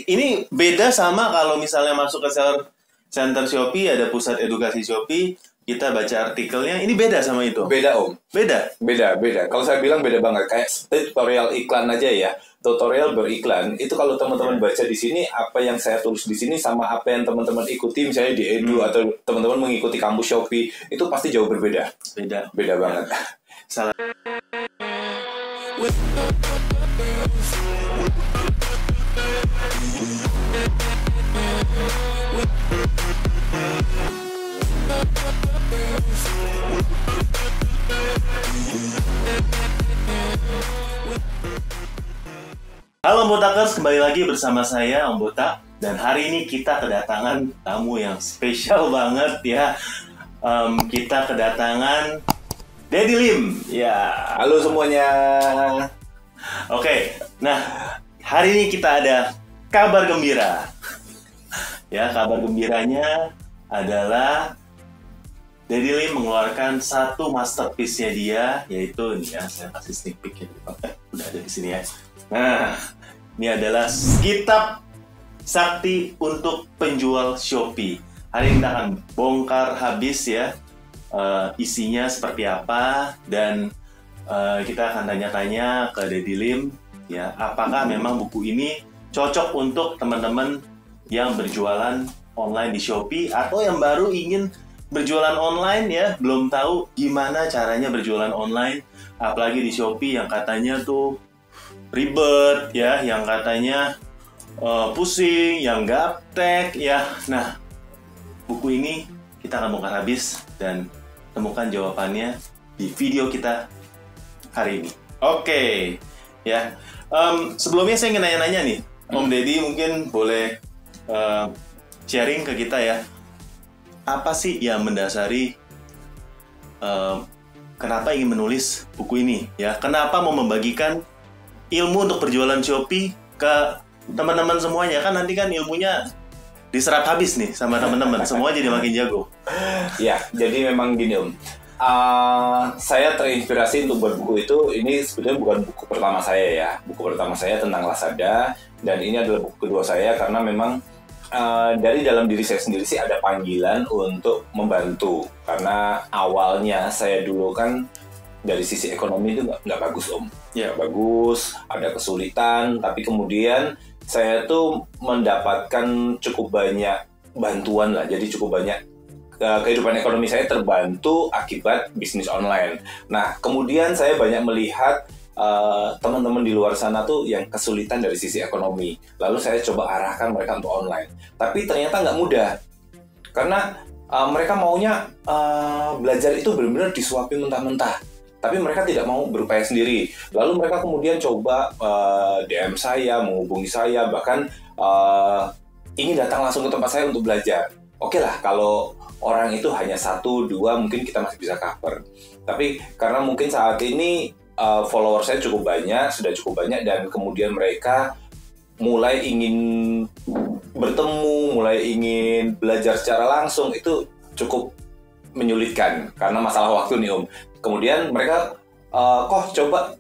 ini beda sama kalau misalnya masuk ke center Shopee, ada pusat edukasi Shopee, kita baca artikelnya, ini beda sama itu? Beda Om. Beda? Beda. Kalau saya bilang beda banget. Kayak tutorial iklan aja ya. Tutorial beriklan itu kalau teman-teman baca di sini apa yang saya tulis di sini sama apa yang teman-teman ikuti misalnya di Edu atau teman-teman mengikuti kampus Shopee itu pasti jauh berbeda. Beda banget. Salah. Halo Botakers, kembali lagi bersama saya Om Botak. Dan hari ini kita kedatangan tamu yang spesial banget ya. Kita kedatangan Daddy Lim. Ya. Halo semuanya. Oke, nah hari ini kita ada kabar gembira. Ya, kabar gembiranya adalah Daddy Lim mengeluarkan satu masterpiece-nya dia, yaitu ini ya, saya kasih sneak peek ya. Udah ada di sini ya. Nah, ini adalah kitab sakti untuk penjual Shopee. Hari ini kita akan bongkar habis ya, isinya seperti apa, dan kita akan tanya-tanya ke Daddy Lim ya, apakah memang buku ini cocok untuk teman-teman yang berjualan online di Shopee atau yang baru ingin berjualan online ya, belum tahu gimana caranya berjualan online, apalagi di Shopee yang katanya tuh ribet ya, yang katanya pusing, yang gaptek ya. Nah, buku ini kita akan bongkar habis dan temukan jawabannya di video kita hari ini. Oke, ya. Sebelumnya saya ingin nanya-nanya nih, Om Deddy mungkin boleh sharing ke kita ya. Apa sih yang mendasari kenapa ingin menulis buku ini ya? Kenapa mau membagikan ilmu untuk berjualan Shopee ke teman-teman semuanya? Kan nanti kan ilmunya diserap habis nih sama teman-teman, semua jadi makin jago. Ya, jadi memang gini Om. Saya terinspirasi untuk buat buku itu. Ini sebetulnya bukan buku pertama saya ya. Buku pertama saya tentang Lazada, dan ini adalah buku kedua saya karena memang dari dalam diri saya sendiri sih ada panggilan untuk membantu. Karena awalnya saya dulu kan dari sisi ekonomi itu nggak bagus Om. Ya, bagus, ada kesulitan, tapi kemudian saya tuh mendapatkan cukup banyak bantuan lah. Jadi cukup banyak kehidupan ekonomi saya terbantu akibat bisnis online. Nah, kemudian saya banyak melihat teman-teman di luar sana tuh yang kesulitan dari sisi ekonomi. Lalu saya coba arahkan mereka untuk online. Tapi ternyata nggak mudah. Karena mereka maunya belajar itu benar-benar disuapin mentah-mentah. Tapi mereka tidak mau berupaya sendiri. Lalu mereka kemudian coba DM saya, menghubungi saya, bahkan ingin datang langsung ke tempat saya untuk belajar. Oke lah, kalau orang itu hanya 1, 2, mungkin kita masih bisa cover. Tapi karena mungkin saat ini follower saya cukup banyak, sudah cukup banyak, dan kemudian mereka mulai ingin bertemu, mulai ingin belajar secara langsung, itu cukup menyulitkan karena masalah waktu nih Om. Kemudian mereka kok coba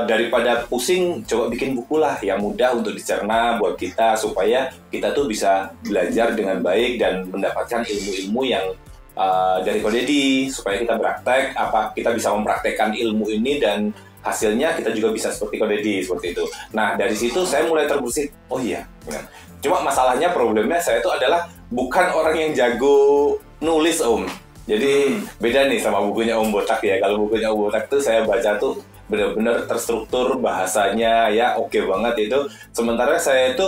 daripada pusing, coba bikin buku lah yang mudah untuk dicerna buat kita, supaya kita tuh bisa belajar dengan baik dan mendapatkan ilmu-ilmu yang dari Ko Deddy, supaya kita praktek, kita bisa mempraktekkan ilmu ini dan hasilnya kita juga bisa seperti Ko Deddy, seperti itu. Nah, dari situ saya mulai terbersih, oh iya. Cuma masalahnya, problemnya saya tuh adalah bukan orang yang jago nulis Om. Jadi beda nih sama bukunya Om Botak ya. Kalau bukunya Om Botak tuh saya baca tuh benar-benar terstruktur bahasanya ya, oke banget itu. Sementara saya itu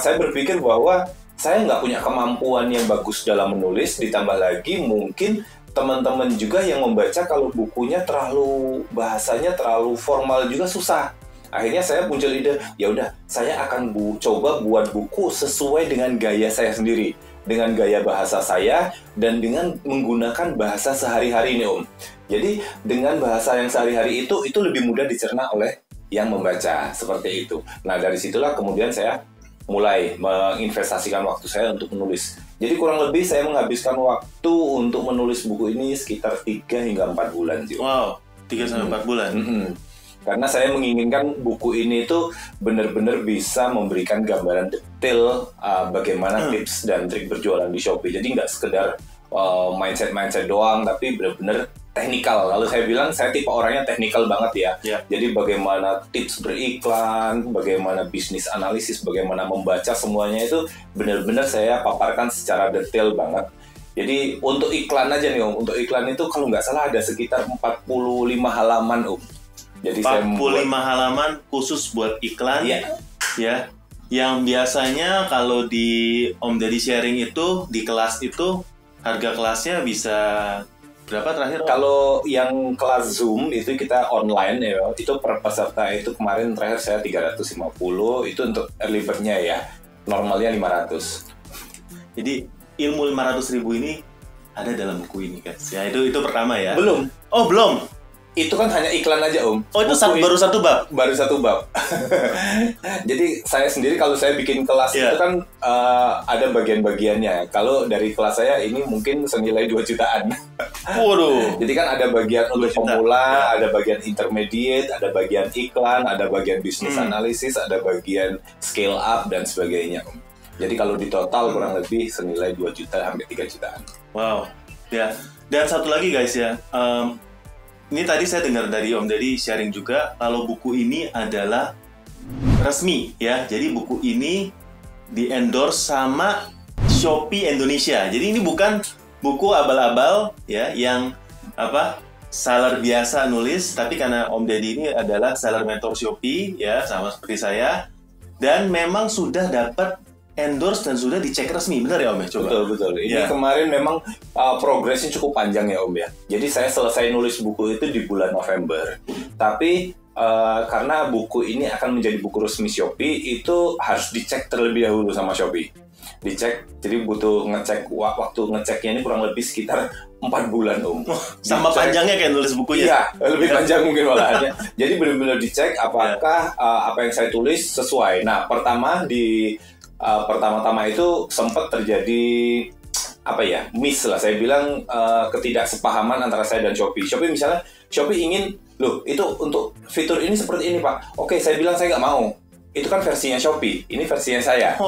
saya berpikir bahwa saya nggak punya kemampuan yang bagus dalam menulis, ditambah lagi mungkin teman-teman juga yang membaca kalau bukunya terlalu bahasanya terlalu formal juga susah. Akhirnya saya muncul ide, ya udah saya akan coba buat buku sesuai dengan gaya saya sendiri, dengan gaya bahasa saya dan dengan menggunakan bahasa sehari-hari nih Om. Jadi dengan bahasa yang sehari-hari itu lebih mudah dicerna oleh yang membaca, seperti itu. Nah, dari situlah kemudian saya mulai menginvestasikan waktu saya untuk menulis. Jadi kurang lebih saya menghabiskan waktu untuk menulis buku ini sekitar 3 hingga 4 bulan sih. Wow, 3 sampai 4 bulan. Karena saya menginginkan buku ini itu benar-benar bisa memberikan gambaran detail bagaimana tips dan trik berjualan di Shopee. Jadi nggak sekedar mindset doang, tapi benar-benar teknikal. Lalu saya bilang saya tipe orangnya teknikal banget ya. Jadi bagaimana tips beriklan, bagaimana bisnis analisis, bagaimana membaca semuanya itu benar-benar saya paparkan secara detail banget. Jadi untuk iklan aja nih Om, untuk iklan itu kalau nggak salah ada sekitar 45 halaman Om. Jadi 45 halaman khusus buat iklan. Ya. Yang biasanya kalau di Om Deddy sharing itu di kelas itu harga kelasnya bisa berapa terakhir? Kalau yang kelas Zoom itu kita online ya, itu per peserta itu kemarin terakhir saya 350, itu untuk early bird-nya ya, normalnya 500. Jadi ilmu 500.000 ini ada dalam buku ini guys. Ya itu pertama ya. Belum. Oh belum. Itu kan hanya iklan aja Om. Oh itu baru satu bab? Baru satu bab. Jadi saya sendiri kalau saya bikin kelas itu kan ada bagian-bagiannya. Kalau dari kelas saya ini mungkin senilai 2 jutaan. Waduh. Jadi kan ada bagian untuk pemula, ada bagian intermediate, ada bagian iklan, ada bagian bisnis analisis, ada bagian scale up dan sebagainya Om. Jadi kalau di total kurang lebih senilai 2 juta sampai 3 jutaan. Wow. Ya. Dan satu lagi guys ya. Ini tadi saya dengar dari Om Deddy sharing juga kalau buku ini adalah resmi ya. Jadi buku ini di-endorse sama Shopee Indonesia. Jadi ini bukan buku abal-abal ya yang seller biasa nulis, tapi karena Om Deddy ini adalah seller mentor Shopee ya, sama seperti saya, dan memang sudah dapat endorse dan sudah dicek resmi, benar ya Om ya? Coba. Betul. Ini kemarin memang progresnya cukup panjang ya Om ya. Jadi saya selesai nulis buku itu di bulan November. Tapi karena buku ini akan menjadi buku resmi Shopee, itu harus dicek terlebih dahulu sama Shopee. Dicek, jadi butuh ngecek, waktu ngeceknya ini kurang lebih sekitar 4 bulan Om. Sama panjangnya kayak nulis bukunya? Iya, lebih panjang mungkin malahannya. Jadi benar-benar dicek apakah apa yang saya tulis sesuai. Nah, pertama-tama itu sempat terjadi miss lah, saya bilang ketidaksepahaman antara saya dan Shopee. Misalnya Shopee ingin, loh itu untuk fitur ini seperti ini Pak. Oke, saya bilang saya nggak mau. Itu kan versinya Shopee, ini versinya saya.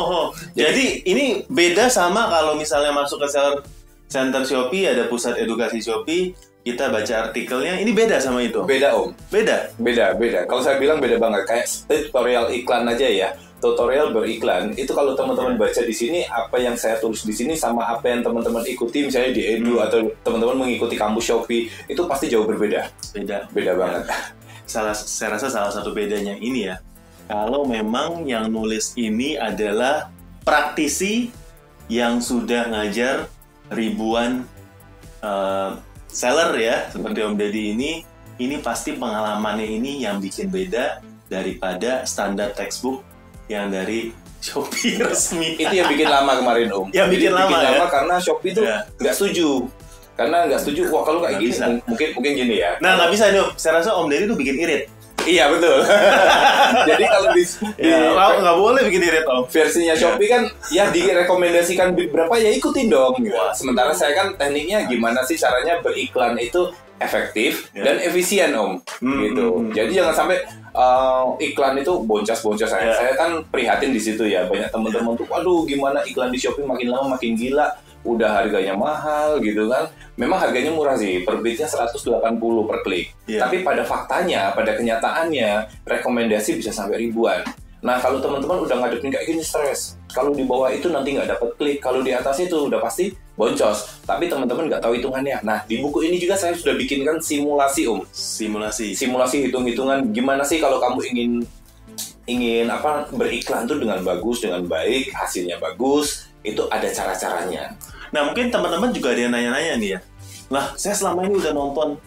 Jadi ini beda sama kalau misalnya masuk ke seller center Shopee, ada pusat edukasi Shopee, kita baca artikelnya, ini beda sama itu? Beda Om. Beda? Beda. Kalau saya bilang beda banget, kayak tutorial iklan aja ya. Tutorial beriklan itu kalau teman-teman baca di sini, apa yang saya tulis di sini sama apa yang teman-teman ikuti misalnya di Edu atau teman-teman mengikuti kampus Shopee, itu pasti jauh berbeda. Beda banget. Saya rasa salah satu bedanya ini ya, kalau memang yang nulis ini adalah praktisi yang sudah ngajar ribuan seller ya, seperti Om Deddy ini pasti pengalamannya ini yang bikin beda daripada standar textbook yang dari Shopee resmi. Itu yang bikin lama kemarin Om. Yang bikin lama ya? Karena Shopee itu nggak setuju. Wah kalau kayak gini mungkin gini ya. Nah nggak bisa nih Om. Saya rasa Om Deddy tuh bikin irit. Iya betul. Jadi kalau nggak boleh bikin irit Om. Versinya Shopee kan ya direkomendasikan berapa ya ikutin dong. Sementara saya kan tekniknya gimana sih caranya beriklan itu efektif dan efisien Om. Gitu. Jadi jangan sampai iklan itu boncos-boncos. Saya kan prihatin di situ ya. Banyak teman-teman tuh, waduh gimana iklan di Shopee makin lama makin gila. Udah harganya mahal gitu kan. Memang harganya murah sih, per bitnya 180 per klik. Tapi pada faktanya, pada kenyataannya, rekomendasi bisa sampai ribuan. Nah kalau teman-teman udah ngadepin kayak gini stres. Kalau di bawah itu nanti nggak dapat klik, kalau di atas itu udah pasti boncos. Tapi teman-teman nggak tahu hitungannya. Nah di buku ini juga saya sudah bikinkan simulasi Om. Simulasi hitung-hitungan gimana sih kalau kamu ingin beriklan tuh dengan bagus, dengan baik, hasilnya bagus, itu ada cara-caranya. Nah mungkin teman-teman juga ada yang nanya-nanya nih ya. Lah saya selama ini udah nonton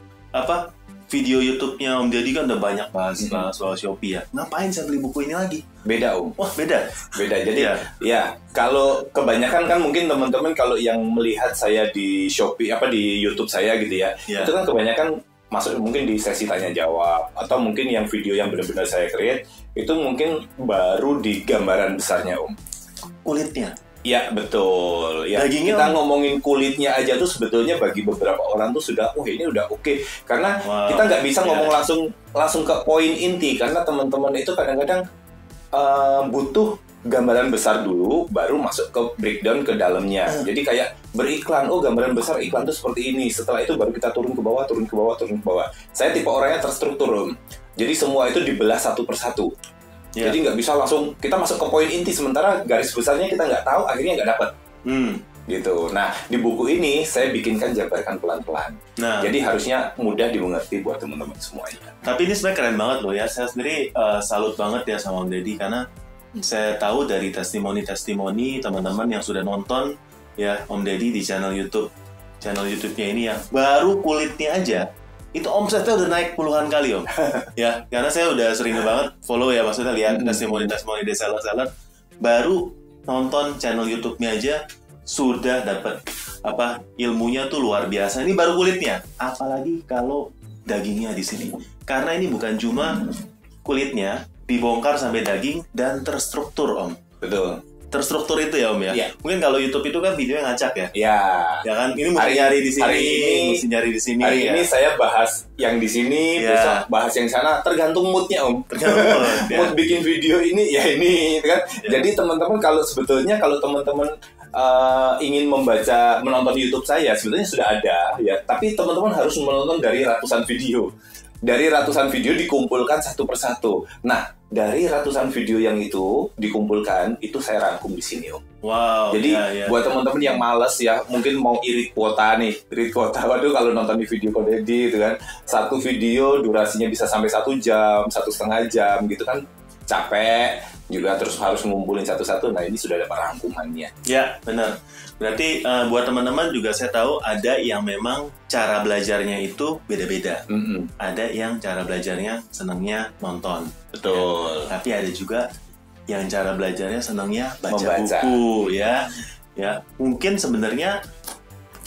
video YouTube-nya Om Deddy kan udah banyak bahas soal Shopee ya. Ngapain saya beli buku ini lagi? Beda Om. Wah beda. Jadi ya kalau kebanyakan kan mungkin teman-teman kalau yang melihat saya di Shopee di YouTube saya gitu ya, itu kan kebanyakan masuk mungkin di sesi tanya jawab atau mungkin yang video yang benar-benar saya create itu mungkin baru di gambaran besarnya Om. Kulitnya. Ya betul. Ya, Dagingnya kita ngomongin kulitnya aja tuh sebetulnya bagi beberapa orang tuh sudah, ini udah oke. Karena kita nggak bisa ngomong langsung ke poin inti, karena teman-teman itu kadang-kadang butuh gambaran besar dulu, baru masuk ke breakdown ke dalamnya. Jadi kayak beriklan, gambaran besar iklan tuh seperti ini. Setelah itu baru kita turun ke bawah. Saya tipe orangnya terstruktur, Om. Jadi semua itu dibelah satu persatu. Jadi nggak bisa langsung kita masuk ke poin inti, sementara garis besarnya kita nggak tahu, akhirnya nggak dapat. Gitu. Nah, di buku ini saya bikinkan jabarkan pelan-pelan. Jadi harusnya mudah dimengerti buat teman-teman semuanya. Tapi ini sebenarnya keren banget loh ya. Saya sendiri salut banget ya sama Om Deddy, karena saya tahu dari testimoni teman-teman yang sudah nonton ya Om Deddy di channel YouTube-nya ini ya, baru kulitnya aja itu omsetnya udah naik puluhan kali, Om. Ya, karena saya udah sering banget follow ya, maksudnya lihat testimoni dari seller-seller, baru nonton channel YouTube-nya aja sudah dapat ilmunya tuh luar biasa. Ini baru kulitnya, apalagi kalau dagingnya di sini. Karena ini bukan cuma kulitnya, dibongkar sampai daging dan terstruktur, Om. Betul. Terstruktur itu ya, Om ya. Iya. Mungkin kalau YouTube itu kan videonya ngacak ya. Iya. Ya kan, ini mesti nyari di sini, mesti nyari di sini. Hari ini saya bahas yang di sini, besok bahas yang sana, tergantung moodnya, Om. Tergantung mood bikin video ini ya ini, kan. Jadi teman-teman kalau teman-teman ingin menonton YouTube saya, sebetulnya sudah ada ya. Tapi teman-teman harus menonton dari ratusan video. Dari ratusan video dikumpulkan satu persatu. Nah, dari ratusan video yang itu dikumpulkan, itu saya rangkum di sini, Om. Wow. Jadi buat teman-teman yang males ya, mungkin mau irit kuota. Waduh, kalau nonton di video Ko Deddy itu kan, satu video durasinya bisa sampai 1 jam, 1,5 jam gitu kan, capek juga, terus harus ngumpulin satu-satu. Nah, ini sudah dapat rangkumannya. Ya, benar. Berarti buat teman-teman juga saya tahu ada yang memang cara belajarnya itu beda-beda. Ada yang cara belajarnya senangnya nonton. Betul. Ya. Tapi ada juga yang cara belajarnya senangnya membaca buku ya. Ya, mungkin sebenarnya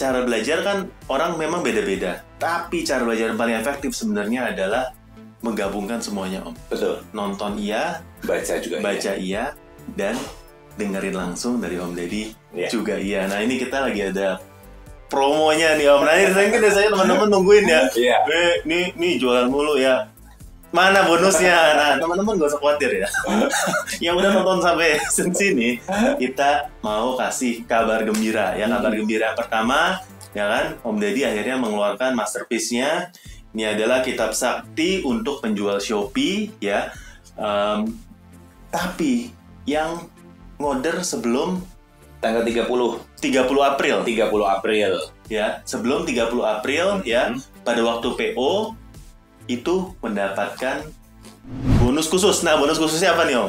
cara belajar kan orang memang beda-beda. Tapi cara belajar yang paling efektif sebenarnya adalah menggabungkan semuanya, Om. Betul. Nonton iya, baca juga iya, dan dengerin langsung dari Om Deddy juga iya. Nah, ini kita lagi ada promonya nih, Om. Nah, ini saya teman-teman nungguin ya. Nih jualan mulu ya. Mana bonusnya? Nah, teman-teman gak usah khawatir ya. Yang udah nonton sampai sini, kita mau kasih kabar gembira ya. Kabar gembira pertama, ya kan? Om Deddy akhirnya mengeluarkan masterpiece-nya. Ini adalah kitab sakti untuk penjual Shopee ya. Tapi yang ngorder sebelum tanggal 30 April ya, sebelum 30 April ya, pada waktu PO itu mendapatkan bonus khusus. Nah, bonus khususnya apa nih, Om?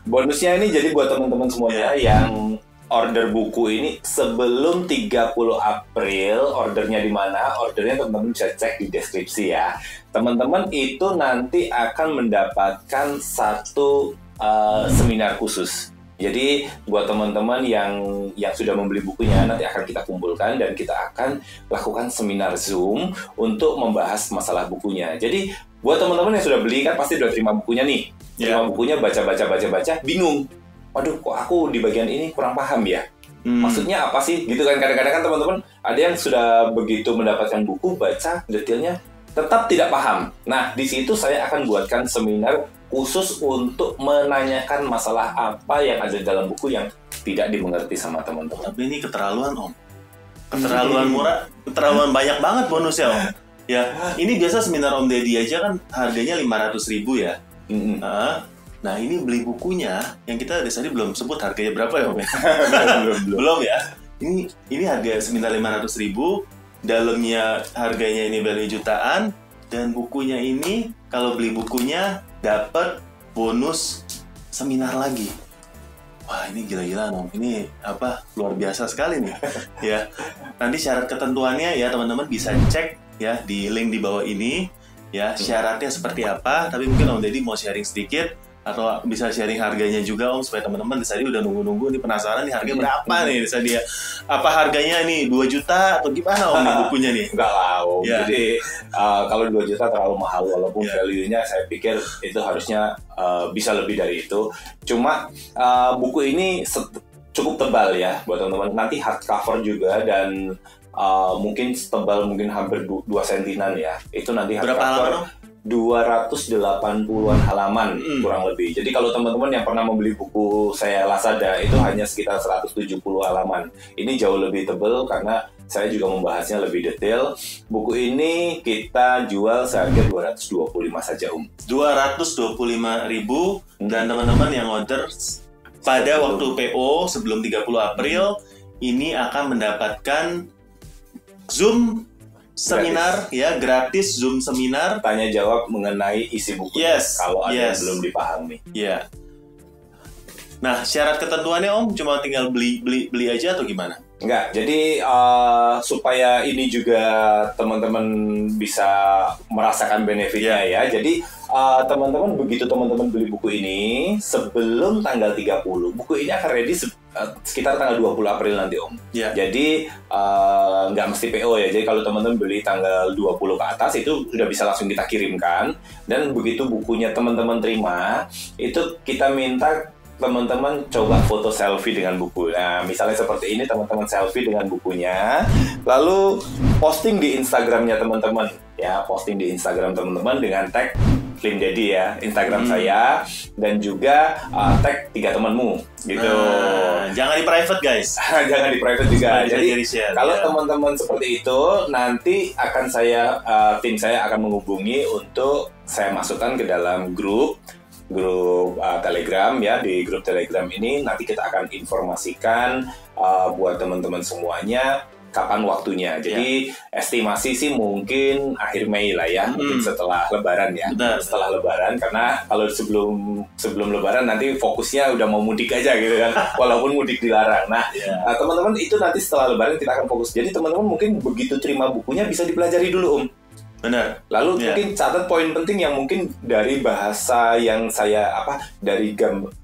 Bonusnya ini jadi buat teman-teman semuanya yang order buku ini sebelum 30 April, ordernya di mana? Ordernya teman-teman bisa cek di deskripsi ya. Teman-teman itu nanti akan mendapatkan satu seminar khusus. Jadi buat teman-teman yang sudah membeli bukunya, nanti akan kita kumpulkan dan kita akan lakukan seminar Zoom untuk membahas masalah bukunya. Jadi buat teman-teman yang sudah beli kan pasti sudah terima bukunya nih. Terima bukunya, baca, bingung. Waduh, kok aku di bagian ini kurang paham ya? Maksudnya apa sih? Gitu kan, kadang-kadang kan teman-teman ada yang sudah begitu mendapatkan buku, baca detailnya, tetap tidak paham. Nah, di situ saya akan buatkan seminar khusus untuk menanyakan masalah apa yang ada dalam buku yang tidak dimengerti sama teman-teman. Tapi ini keterlaluan, Om. Keterlaluan murah, keterlaluan banyak banget bonusnya, Om. Ya, ini biasa seminar Om Deddy aja kan harganya 500.000 ya. Nah, ini beli bukunya yang kita dari tadi belum sebut harganya berapa ya, Om? belum ya. Ini harga seminar 500.000, dalamnya harganya ini value jutaan, dan bukunya ini kalau beli bukunya dapat bonus seminar lagi. Wah, ini gila-gilaan, Om. Ini luar biasa sekali nih. Ya. Nanti syarat ketentuannya ya teman-teman bisa cek ya di link di bawah ini ya, syaratnya seperti apa. Tapi mungkin Om Deddy mau sharing sedikit atau bisa sharing harganya juga, Om, supaya teman-teman tadi udah nunggu-nunggu nih, penasaran nih harga berapa nih dia. Apa harganya nih 2 juta atau gimana, Om, nih bukunya nih? Enggak lah, Om. Jadi kalau 2 juta terlalu mahal, walaupun value-nya saya pikir itu harusnya bisa lebih dari itu. Cuma buku ini cukup tebal ya buat teman-teman. Nanti hardcover juga dan mungkin tebal mungkin hampir 2 sentinan ya. Itu nanti hardcover 280-an halaman kurang lebih. Jadi kalau teman-teman yang pernah membeli buku saya Lazada itu hanya sekitar 170 halaman. Ini jauh lebih tebal karena saya juga membahasnya lebih detail. Buku ini kita jual seharga 225 saja 225.000 dan teman-teman yang order pada waktu PO sebelum 30 April ini akan mendapatkan Zoom seminar ya, gratis Zoom seminar tanya jawab mengenai isi buku kalau ada yang belum dipahami. Iya. Nah, syarat ketentuannya Om cuma tinggal beli aja atau gimana? Enggak, jadi supaya ini juga teman-teman bisa merasakan benefitnya ya. Jadi teman-teman begitu teman-teman beli buku ini sebelum tanggal 30, buku ini akan ready sekitar tanggal 20 April nanti Om. Yeah. Jadi nggak mesti PO ya. Jadi kalau teman-teman beli tanggal 20 ke atas itu sudah bisa langsung kita kirimkan. Dan begitu bukunya teman-teman terima, itu kita minta teman-teman coba foto selfie dengan buku. Nah, misalnya seperti ini, teman-teman selfie dengan bukunya, lalu posting di Instagramnya teman-teman, ya, posting di Instagram teman-teman dengan tag Slim Daddy ya, Instagram saya, dan juga tag 3 temanmu, gitu. Jangan di private guys. Jangan di private juga. Jadi kalau ya. teman-teman seperti itu, nanti akan tim saya akan menghubungi untuk saya masukkan ke dalam grup Telegram ya. Di grup Telegram ini nanti kita akan informasikan buat teman-teman semuanya kapan waktunya. Jadi estimasi sih mungkin akhir Mei lah ya, mungkin setelah Lebaran ya. Benar. Setelah Lebaran, karena kalau sebelum Lebaran nanti fokusnya udah mau mudik aja gitu kan, walaupun mudik dilarang. Nah, teman-teman itu nanti setelah Lebaran kita akan fokus. Jadi teman-teman mungkin begitu terima bukunya bisa dipelajari dulu Benar. Lalu mungkin catat poin penting yang mungkin dari bahasa yang saya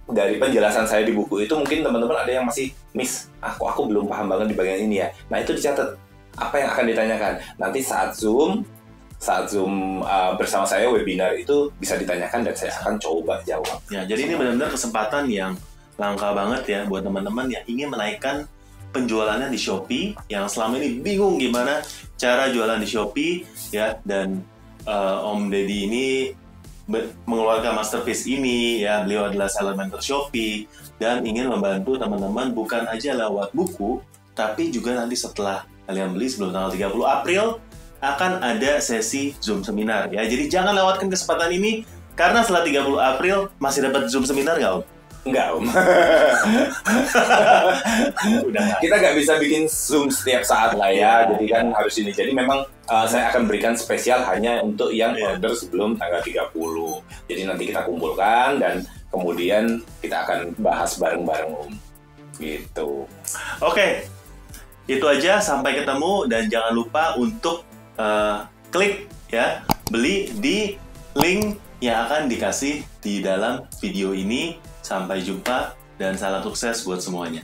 dari penjelasan saya di buku itu, mungkin teman-teman ada yang masih miss. Aku belum paham banget di bagian ini ya. Nah, itu dicatat apa yang akan ditanyakan. Nanti saat Zoom bersama saya webinar itu bisa ditanyakan dan saya akan coba jawab. Ya, jadi ini benar-benar kesempatan yang langka banget ya buat teman-teman yang ingin menaikkan penjualannya di Shopee, yang selama ini bingung gimana cara jualan di Shopee ya, dan Om Deddy ini mengeluarkan masterpiece ini ya. Beliau adalah seller mentor Shopee dan ingin membantu teman-teman bukan aja lewat buku, tapi juga nanti setelah kalian beli sebelum tanggal 30 April akan ada sesi Zoom seminar ya. Jadi jangan lewatkan kesempatan ini, karena setelah 30 April masih dapat Zoom seminar nggak Om? Enggak kita nggak bisa bikin Zoom setiap saat lah ya. Jadi kan harus ini. Jadi memang saya akan berikan spesial hanya untuk yang order sebelum tanggal 30. Jadi nanti kita kumpulkan dan kemudian kita akan bahas bareng-bareng gitu. Oke, itu aja, sampai ketemu dan jangan lupa untuk klik ya, beli di link yang akan dikasih di dalam video ini. Sampai jumpa dan salam sukses buat semuanya.